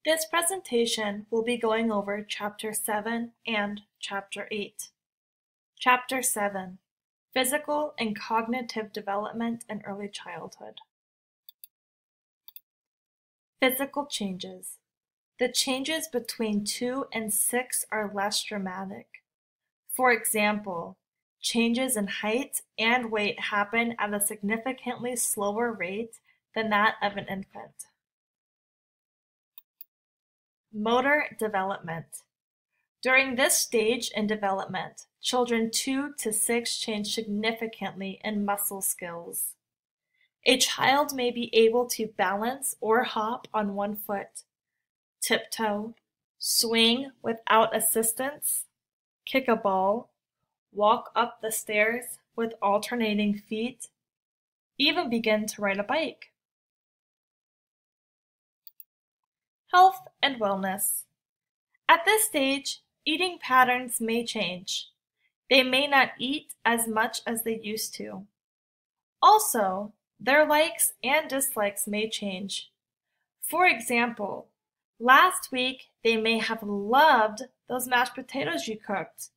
This presentation will be going over Chapter 7 and Chapter 8. Chapter 7: Physical and Cognitive Development in Early Childhood. Physical changes. The changes between 2 and 6 are less dramatic. For example, changes in height and weight happen at a significantly slower rate than that of an infant. Motor development. During this stage in development, children 2 to 6 change significantly in muscle skills. A child may be able to balance or hop on one foot, tiptoe, swing without assistance, kick a ball, walk up the stairs with alternating feet, even begin to ride a bike. Health and wellness. At this stage, eating patterns may change. They may not eat as much as they used to. Also, their likes and dislikes may change. For example, last week they may have loved those mashed potatoes you cooked,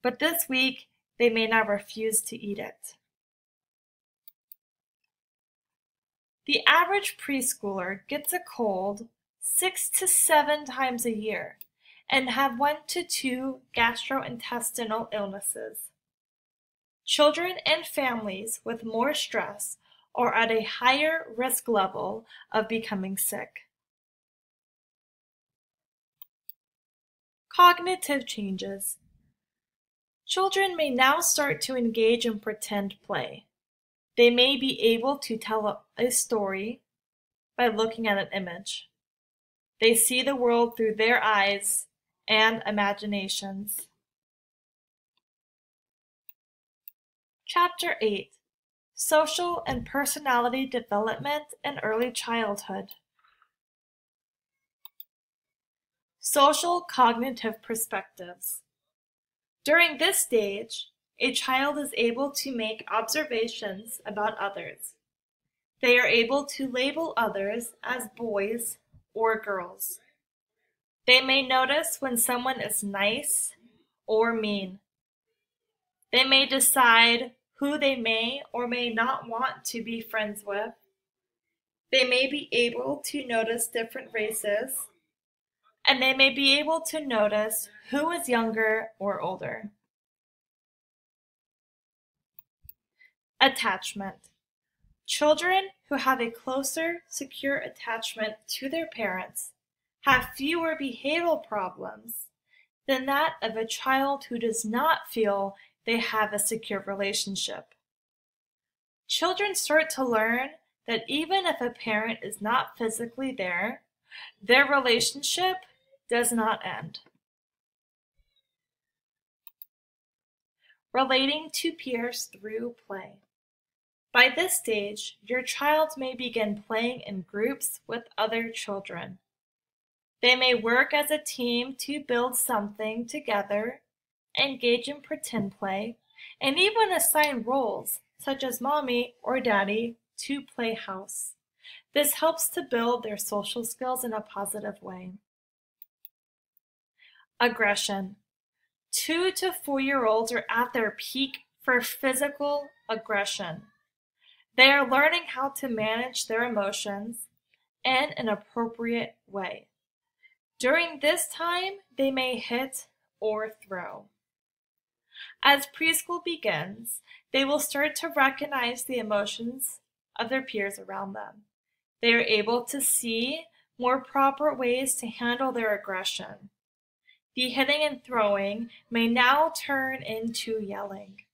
but this week they may now refuse to eat it. The average preschooler gets a cold 6 to 7 times a year and have 1 to 2 gastrointestinal illnesses. Children and families with more stress are at a higher risk level of becoming sick. Cognitive changes. Children may now start to engage in pretend play. They may be able to tell a story by looking at an image. They see the world through their eyes and imaginations. Chapter 8: Social and Personality Development in Early Childhood. Social cognitive perspectives. During this stage, a child is able to make observations about others. They are able to label others as boys or girls. They may notice when someone is nice or mean. They may decide who they may or may not want to be friends with. They may be able to notice different races, and they may be able to notice who is younger or older. Attachment. Children who have a closer, secure attachment to their parents have fewer behavioral problems than that of a child who does not feel they have a secure relationship. Children start to learn that even if a parent is not physically there, their relationship does not end. Relating to peers through play. By this stage, your child may begin playing in groups with other children. They may work as a team to build something together, engage in pretend play, and even assign roles, such as mommy or daddy, to play house. This helps to build their social skills in a positive way. Aggression. 2 to 4-year-olds are at their peak for physical aggression. They are learning how to manage their emotions in an appropriate way. During this time, they may hit or throw. As preschool begins, they will start to recognize the emotions of their peers around them. They are able to see more proper ways to handle their aggression. The hitting and throwing may now turn into yelling.